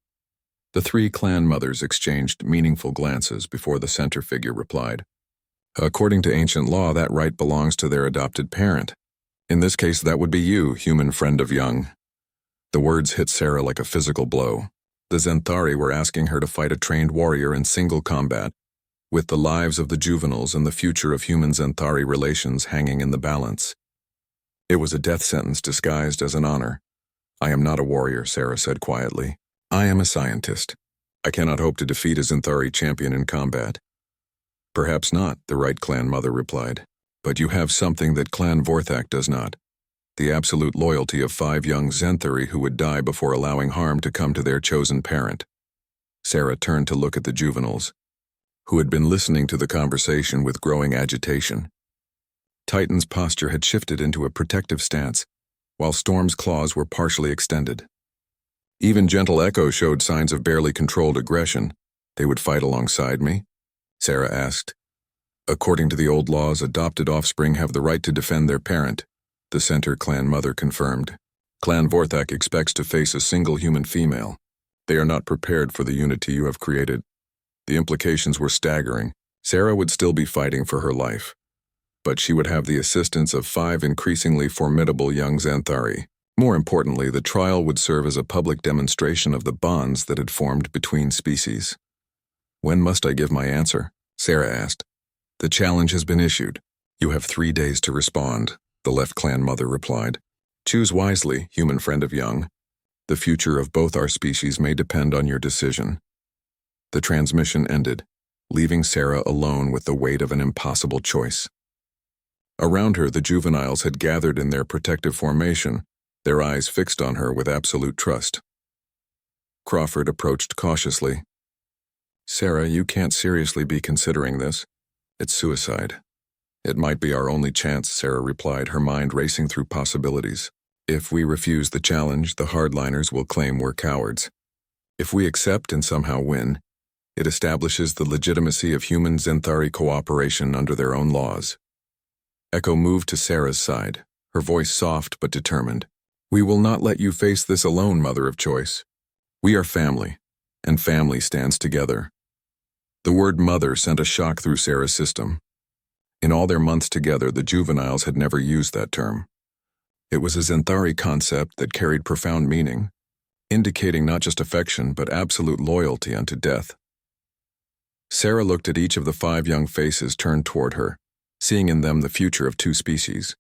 The 3 clan mothers exchanged meaningful glances before the center figure replied. According to ancient law, that right belongs to their adopted parent. In this case, that would be you, human friend of young. The words hit Sarah like a physical blow. The Xanthari were asking her to fight a trained warrior in single combat, with the lives of the juveniles and the future of human Xanthari relations hanging in the balance. It was a death sentence disguised as an honor. I am not a warrior, Sarah said quietly. I am a scientist. I cannot hope to defeat a Xanthari champion in combat. Perhaps not, the right clan mother replied. But you have something that Clan Vorthak does not. The absolute loyalty of 5 young Xanthari who would die before allowing harm to come to their chosen parent. Sarah turned to look at the juveniles, who had been listening to the conversation with growing agitation. Titan's posture had shifted into a protective stance, while Storm's claws were partially extended. Even Gentle Echo showed signs of barely controlled aggression. They would fight alongside me? Sarah asked. According to the old laws, adopted offspring have the right to defend their parent, the Center clan mother confirmed. Clan Vorthak expects to face a single human female. They are not prepared for the unity you have created. The implications were staggering. Sarah would still be fighting for her life, but she would have the assistance of 5 increasingly formidable young Xanthari. More importantly, the trial would serve as a public demonstration of the bonds that had formed between species. When must I give my answer? Sarah asked. The challenge has been issued. You have 3 days to respond, the left clan mother replied. Choose wisely, human friend of young. The future of both our species may depend on your decision. The transmission ended, leaving Sarah alone with the weight of an impossible choice. Around her, the juveniles had gathered in their protective formation, their eyes fixed on her with absolute trust. Crawford approached cautiously. Sarah, you can't seriously be considering this. It's suicide. It might be our only chance, Sarah replied, her mind racing through possibilities. If we refuse the challenge, the hardliners will claim we're cowards. If we accept and somehow win, it establishes the legitimacy of human Xanthari cooperation under their own laws. Echo moved to Sarah's side, her voice soft but determined. We will not let you face this alone, Mother of Choice. We are family, and family stands together. The word mother sent a shock through Sarah's system. In all their months together, the juveniles had never used that term. It was a Xanthari concept that carried profound meaning, indicating not just affection but absolute loyalty unto death. Sarah looked at each of the 5 young faces turned toward her, seeing in them the future of 2 species.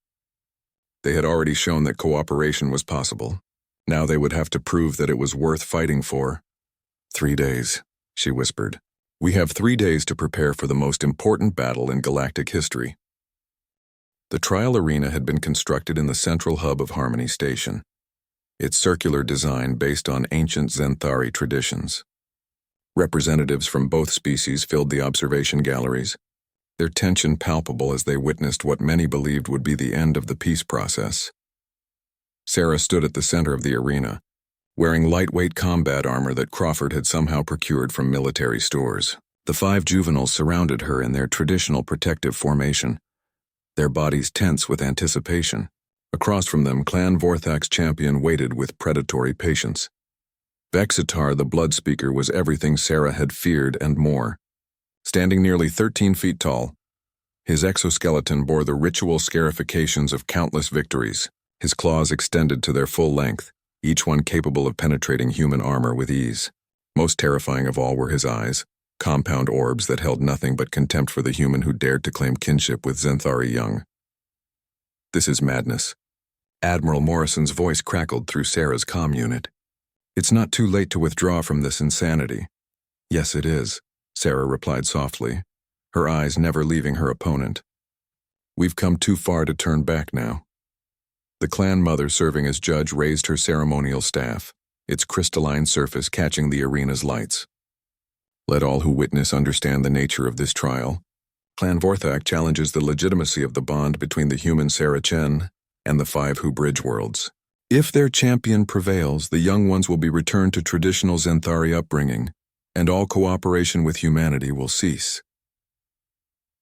They had already shown that cooperation was possible. Now they would have to prove that it was worth fighting for. 3 days, she whispered. We have 3 days to prepare for the most important battle in galactic history. The trial arena had been constructed in the central hub of Harmony Station, its circular design based on ancient Zenthari traditions. Representatives from both species filled the observation galleries, their tension palpable as they witnessed what many believed would be the end of the peace process. Sarah stood at the center of the arena, wearing lightweight combat armor that Crawford had somehow procured from military stores. The 5 juveniles surrounded her in their traditional protective formation, their bodies tense with anticipation. Across from them, Clan Vorthak's champion waited with predatory patience. Vexitar, the blood speaker, was everything Sarah had feared and more. Standing nearly 13 feet tall, his exoskeleton bore the ritual scarifications of countless victories, his claws extended to their full length, each one capable of penetrating human armor with ease. Most terrifying of all were his eyes, compound orbs that held nothing but contempt for the human who dared to claim kinship with Zenthari young. This is madness. Admiral Morrison's voice crackled through Sarah's comm unit. It's not too late to withdraw from this insanity. Yes, it is, Sarah replied softly, her eyes never leaving her opponent. We've come too far to turn back now. The clan mother serving as judge raised her ceremonial staff, its crystalline surface catching the arena's lights. Let all who witness understand the nature of this trial. Clan Vorthak challenges the legitimacy of the bond between the human Sarah Chen and the 5 who bridge worlds. If their champion prevails, the young ones will be returned to traditional Zenthari upbringing, and all cooperation with humanity will cease.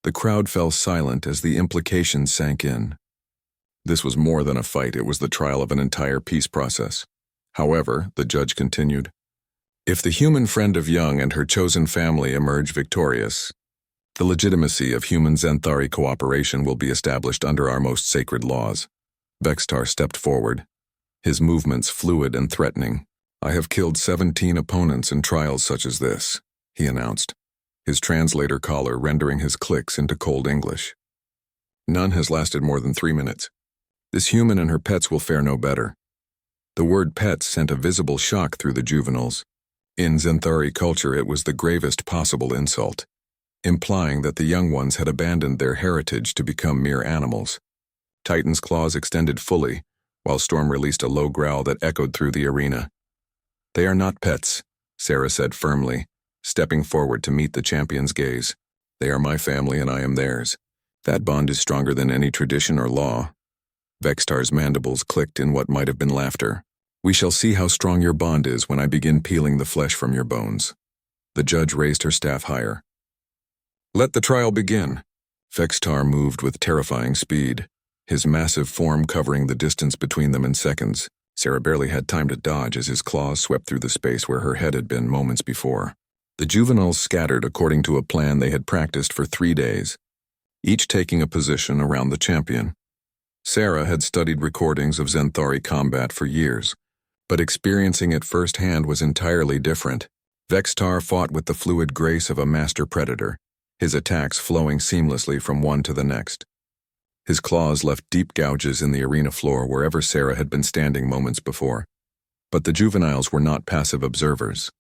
The crowd fell silent as the implications sank in. This was more than a fight, it was the trial of an entire peace process. However, the judge continued, if the human friend of Young and her chosen family emerge victorious, the legitimacy of human Zenthari cooperation will be established under our most sacred laws. Vexitar stepped forward, his movements fluid and threatening. I have killed 17 opponents in trials such as this, he announced, his translator collar rendering his clicks into cold English. None has lasted more than 3 minutes. This human and her pets will fare no better. The word pets sent a visible shock through the juveniles. In Zenthari culture, it was the gravest possible insult, implying that the young ones had abandoned their heritage to become mere animals. Titan's claws extended fully, while Storm released a low growl that echoed through the arena. They are not pets, Sarah said firmly, stepping forward to meet the champion's gaze. They are my family and I am theirs. That bond is stronger than any tradition or law. Vexitar's mandibles clicked in what might have been laughter. We shall see how strong your bond is when I begin peeling the flesh from your bones. The judge raised her staff higher. Let the trial begin. Vexitar moved with terrifying speed, his massive form covering the distance between them in seconds. Sarah barely had time to dodge as his claws swept through the space where her head had been moments before. The juveniles scattered according to a plan they had practiced for 3 days, each taking a position around the champion. Sarah had studied recordings of Zenthari combat for years, but experiencing it firsthand was entirely different. Vexitar fought with the fluid grace of a master predator, his attacks flowing seamlessly from one to the next. His claws left deep gouges in the arena floor wherever Sarah had been standing moments before. But the juveniles were not passive observers.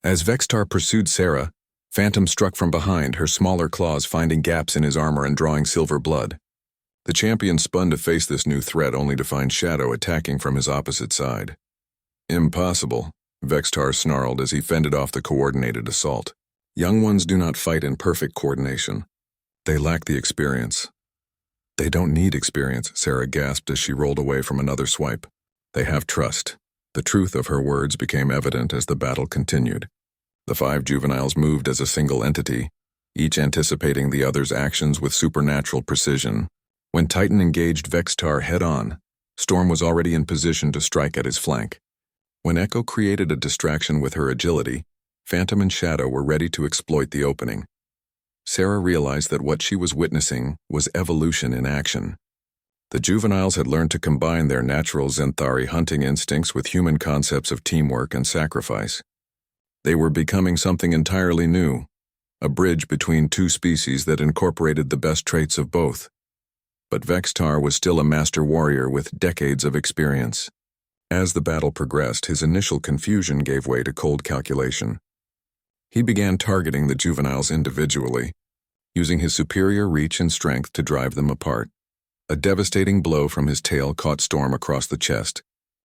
As Vexitar pursued Sarah, Phantom struck from behind, her smaller claws finding gaps in his armor and drawing silver blood. The champion spun to face this new threat only to find Shadow attacking from his opposite side. Impossible, Vexitar snarled as he fended off the coordinated assault. Young ones do not fight in perfect coordination. They lack the experience. They don't need experience, Sarah gasped as she rolled away from another swipe. They have trust. The truth of her words became evident as the battle continued. The 5 juveniles moved as a single entity, each anticipating the other's actions with supernatural precision. When Titan engaged Vexitar head-on, Storm was already in position to strike at his flank. When Echo created a distraction with her agility, Phantom and Shadow were ready to exploit the opening. Sarah realized that what she was witnessing was evolution in action. The juveniles had learned to combine their natural Zenthari hunting instincts with human concepts of teamwork and sacrifice. They were becoming something entirely new, a bridge between 2 species that incorporated the best traits of both. But Vexitar was still a master warrior with decades of experience. As the battle progressed, his initial confusion gave way to cold calculation. He began targeting the juveniles individually, using his superior reach and strength to drive them apart. A devastating blow from his tail caught Storm across the chest,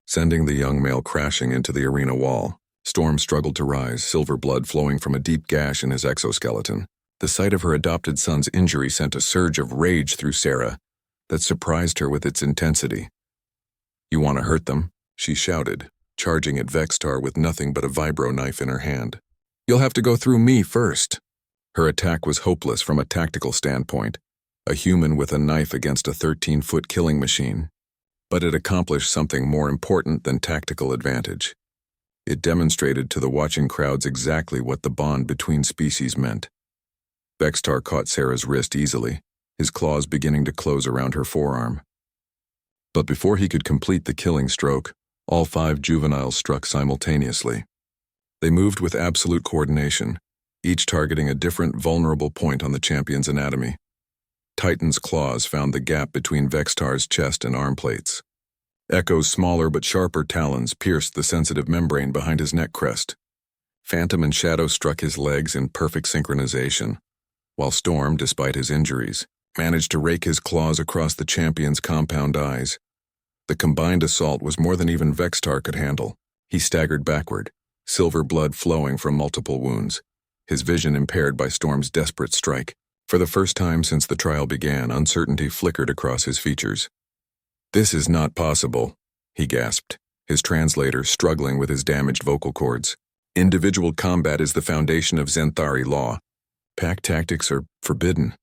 sending the young male crashing into the arena wall. Storm struggled to rise, silver blood flowing from a deep gash in his exoskeleton. The sight of her adopted son's injury sent a surge of rage through Sarah that surprised her with its intensity. "You want to hurt them?" she shouted, charging at Vextar with nothing but a vibro knife in her hand. "You'll have to go through me first." Her attack was hopeless from a tactical standpoint, a human with a knife against a 13-foot killing machine. But it accomplished something more important than tactical advantage. It demonstrated to the watching crowds exactly what the bond between species meant. Vextar caught Sarah's wrist easily, his claws beginning to close around her forearm. But before he could complete the killing stroke, all 5 juveniles struck simultaneously. They moved with absolute coordination, each targeting a different vulnerable point on the champion's anatomy. Titan's claws found the gap between Vextar's chest and arm plates. Echo's smaller but sharper talons pierced the sensitive membrane behind his neck crest. Phantom and Shadow struck his legs in perfect synchronization, while Storm, despite his injuries, managed to rake his claws across the champion's compound eyes. The combined assault was more than even Vextar could handle. He staggered backward, silver blood flowing from multiple wounds, his vision impaired by Storm's desperate strike. For the first time since the trial began, uncertainty flickered across his features. "This is not possible," he gasped, his translator struggling with his damaged vocal cords. "Individual combat is the foundation of Zenthari law. Pack tactics are forbidden."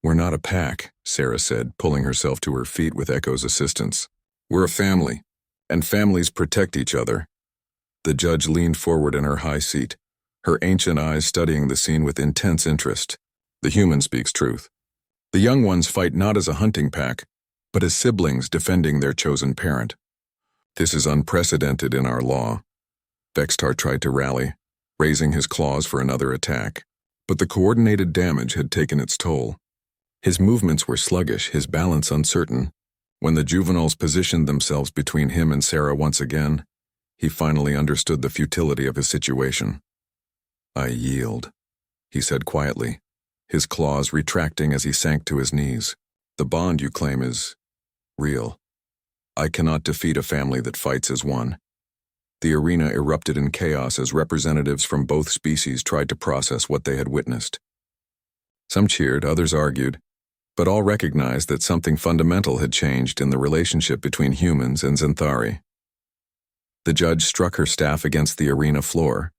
"We're not a pack," Sarah said, pulling herself to her feet with Echo's assistance. "We're a family, and families protect each other." The judge leaned forward in her high seat, her ancient eyes studying the scene with intense interest. "The human speaks truth. The young ones fight not as a hunting pack, but as siblings defending their chosen parent. This is unprecedented in our law." Vextar tried to rally, raising his claws for another attack, but the coordinated damage had taken its toll. His movements were sluggish, his balance uncertain. When the juveniles positioned themselves between him and Sarah once again, he finally understood the futility of his situation. "I yield," he said quietly, his claws retracting as he sank to his knees. "The bond you claim is real. I cannot defeat a family that fights as one." The arena erupted in chaos as representatives from both species tried to process what they had witnessed. Some cheered, others argued, but all recognized that something fundamental had changed in the relationship between humans and Zenthari. The judge struck her staff against the arena floor,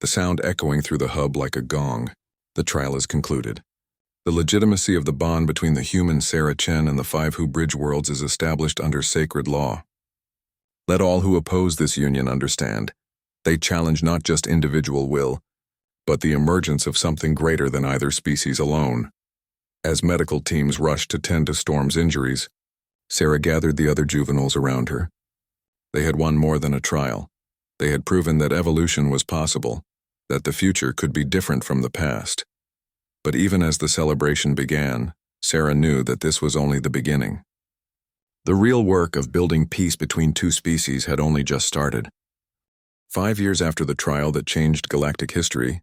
the sound echoing through the hub like a gong. "The trial is concluded. The legitimacy of the bond between the human Sarah Chen and the 5 who bridge worlds is established under sacred law. Let all who oppose this union understand. They challenge not just individual will, but the emergence of something greater than either species alone." As medical teams rushed to tend to Storm's injuries, Sarah gathered the other juveniles around her. They had won more than a trial. They had proven that evolution was possible, that the future could be different from the past. But even as the celebration began, Sarah knew that this was only the beginning. The real work of building peace between 2 species had only just started. 5 years after the trial that changed galactic history,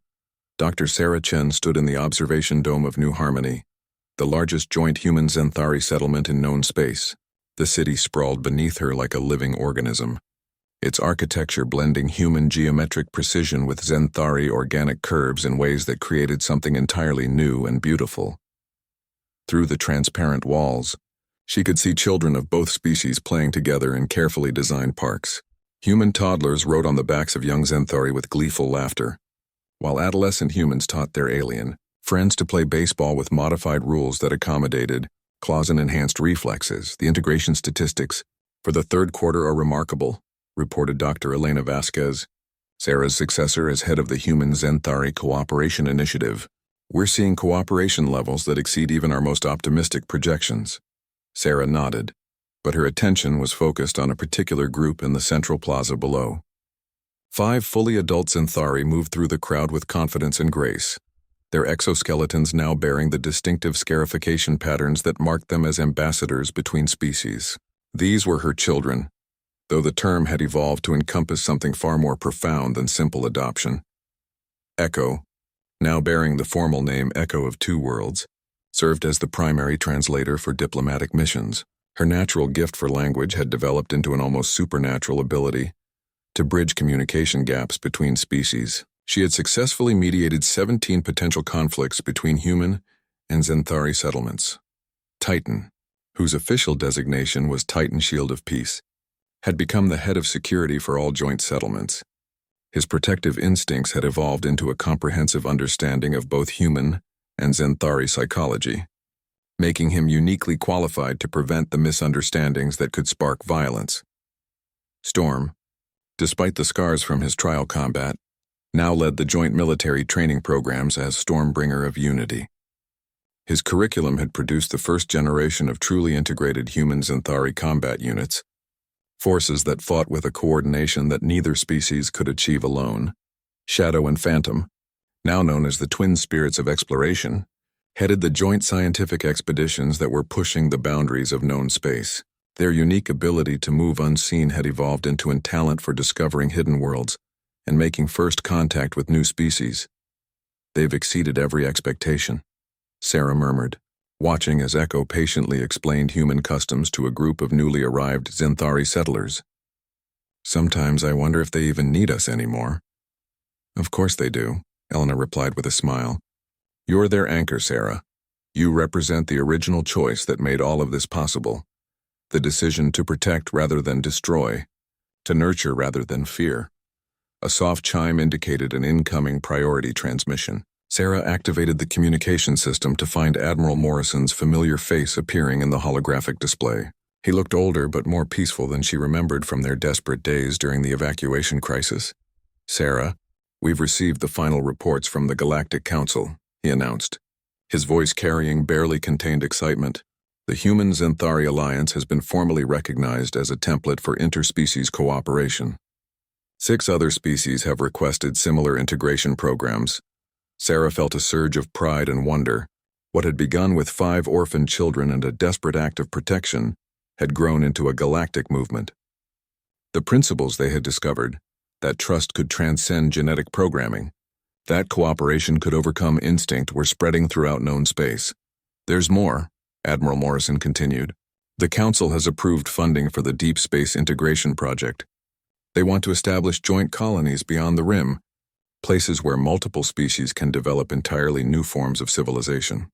Dr. Sarah Chen stood in the observation dome of New Harmony, the largest joint human Zenthari settlement in known space. The city sprawled beneath her like a living organism, its architecture blending human geometric precision with Zenthari organic curves in ways that created something entirely new and beautiful. Through the transparent walls, she could see children of both species playing together in carefully designed parks. Human toddlers rode on the backs of young Zenthari with gleeful laughter, while adolescent humans taught their alien friends to play baseball with modified rules that accommodated claws and enhanced reflexes. The integration statistics for the 3rd quarter are remarkable, reported Dr. Elena Vasquez, Sarah's successor as head of the Human Zenthari Cooperation Initiative. "We're seeing cooperation levels that exceed even our most optimistic projections." Sarah nodded, but her attention was focused on a particular group in the central plaza below. 5 fully adult Zenthari moved through the crowd with confidence and grace, their exoskeletons now bearing the distinctive scarification patterns that marked them as ambassadors between species. These were her children, though the term had evolved to encompass something far more profound than simple adoption. Echo, now bearing the formal name Echo of Two Worlds, served as the primary translator for diplomatic missions. Her natural gift for language had developed into an almost supernatural ability to bridge communication gaps between species. She had successfully mediated 17 potential conflicts between human and Zenthari settlements. Titan, whose official designation was Titan Shield of Peace, had become the head of security for all joint settlements. His protective instincts had evolved into a comprehensive understanding of both human and Zenthari psychology, making him uniquely qualified to prevent the misunderstandings that could spark violence. Storm, despite the scars from his trial combat, now led the joint military training programs as Stormbringer of Unity. His curriculum had produced the first generation of truly integrated human Zenthari combat units, forces that fought with a coordination that neither species could achieve alone. Shadow and Phantom, now known as the Twin Spirits of Exploration, headed the joint scientific expeditions that were pushing the boundaries of known space. Their unique ability to move unseen had evolved into a talent for discovering hidden worlds and making first contact with new species. "They've exceeded every expectation," Sarah murmured, watching as Echo patiently explained human customs to a group of newly arrived Zenthari settlers. "Sometimes I wonder if they even need us anymore." "Of course they do," Elena replied with a smile. "You're their anchor, Sarah. You represent the original choice that made all of this possible. The decision to protect rather than destroy, to nurture rather than fear." A soft chime indicated an incoming priority transmission. Sarah activated the communication system to find Admiral Morrison's familiar face appearing in the holographic display. He looked older but more peaceful than she remembered from their desperate days during the evacuation crisis. "Sarah, we've received the final reports from the Galactic Council," he announced, his voice carrying barely contained excitement. "The Human Zenthari Alliance has been formally recognized as a template for interspecies cooperation. 6 other species have requested similar integration programs." Sarah felt a surge of pride and wonder. What had begun with 5 orphaned children and a desperate act of protection had grown into a galactic movement. The principles they had discovered, that trust could transcend genetic programming, that cooperation could overcome instinct, were spreading throughout known space. "There's more," Admiral Morrison continued. "The Council has approved funding for the Deep Space Integration Project. They want to establish joint colonies beyond the rim, places where multiple species can develop entirely new forms of civilization."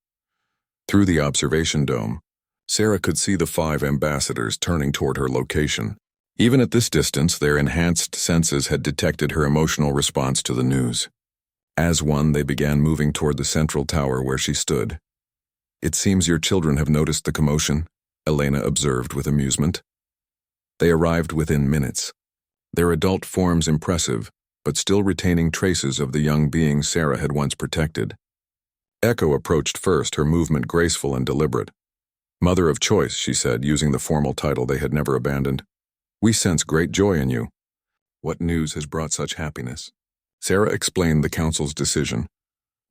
Through the observation dome, Sarah could see the 5 ambassadors turning toward her location. Even at this distance, their enhanced senses had detected her emotional response to the news. As one, they began moving toward the central tower where she stood. "It seems your children have noticed the commotion," Elena observed with amusement. They arrived within minutes, their adult forms impressive, but still retaining traces of the young beings Sarah had once protected. Echo approached first, her movement graceful and deliberate. "Mother of Choice," she said, using the formal title they had never abandoned. "We sense great joy in you. What news has brought such happiness?" Sarah explained the Council's decision,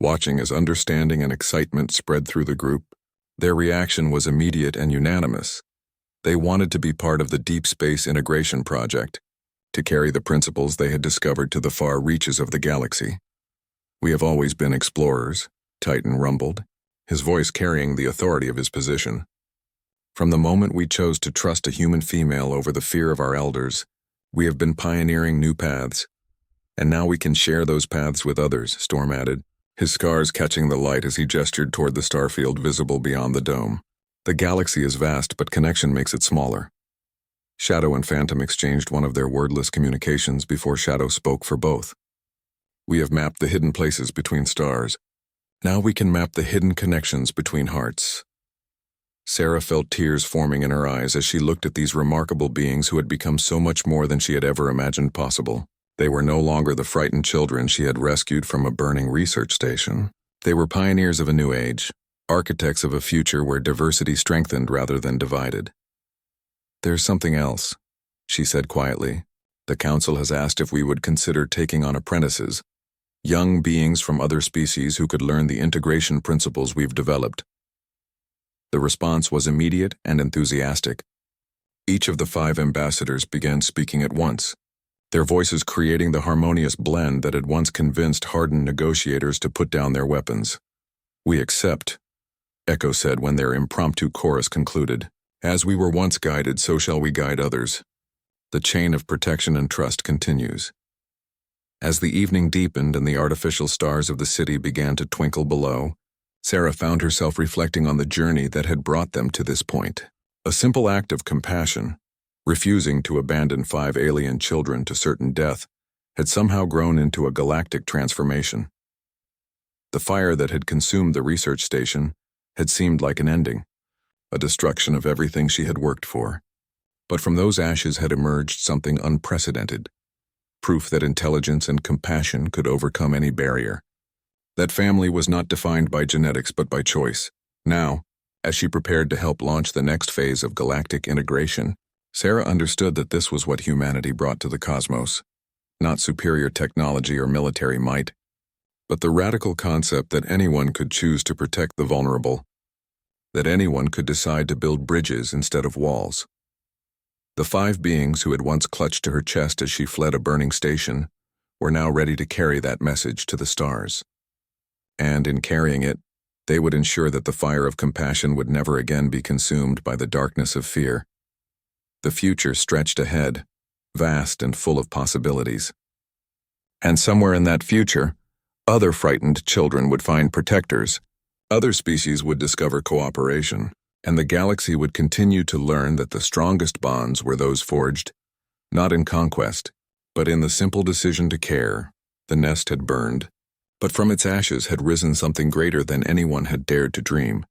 watching as understanding and excitement spread through the group. Their reaction was immediate and unanimous. They wanted to be part of the Deep Space Integration Project, to carry the principles they had discovered to the far reaches of the galaxy. "We have always been explorers," Titan rumbled, his voice carrying the authority of his position. "From the moment we chose to trust a human female over the fear of our elders, we have been pioneering new paths. And now we can share those paths with others," Storm added, his scars catching the light as he gestured toward the starfield visible beyond the dome. "The galaxy is vast, but connection makes it smaller." Shadow and Phantom exchanged one of their wordless communications before Shadow spoke for both. "We have mapped the hidden places between stars. Now we can map the hidden connections between hearts." Sarah felt tears forming in her eyes as she looked at these remarkable beings who had become so much more than she had ever imagined possible. They were no longer the frightened children she had rescued from a burning research station. They were pioneers of a new age, architects of a future where diversity strengthened rather than divided. "There's something else," she said quietly. "The Council has asked if we would consider taking on apprentices, young beings from other species who could learn the integration principles we've developed." The response was immediate and enthusiastic. Each of the 5 ambassadors began speaking at once, their voices creating the harmonious blend that had once convinced hardened negotiators to put down their weapons. "We accept," Echo said when their impromptu chorus concluded. "As we were once guided, so shall we guide others." The chain of protection and trust continues. As the evening deepened and the artificial stars of the city began to twinkle below, Sarah found herself reflecting on the journey that had brought them to this point. A simple act of compassion, refusing to abandon 5 alien children to certain death, had somehow grown into a galactic transformation. The fire that had consumed the research station had seemed like an ending, a destruction of everything she had worked for. But from those ashes had emerged something unprecedented, proof that intelligence and compassion could overcome any barrier. That family was not defined by genetics but by choice. Now, as she prepared to help launch the next phase of galactic integration, Sarah understood that this was what humanity brought to the cosmos. Not superior technology or military might, but the radical concept that anyone could choose to protect the vulnerable, that anyone could decide to build bridges instead of walls. The 5 beings who had once clutched to her chest as she fled a burning station were now ready to carry that message to the stars. And in carrying it, they would ensure that the fire of compassion would never again be consumed by the darkness of fear. The future stretched ahead, vast and full of possibilities. And somewhere in that future, other frightened children would find protectors, other species would discover cooperation, and the galaxy would continue to learn that the strongest bonds were those forged, not in conquest, but in the simple decision to care. The nest had burned, but from its ashes had risen something greater than anyone had dared to dream.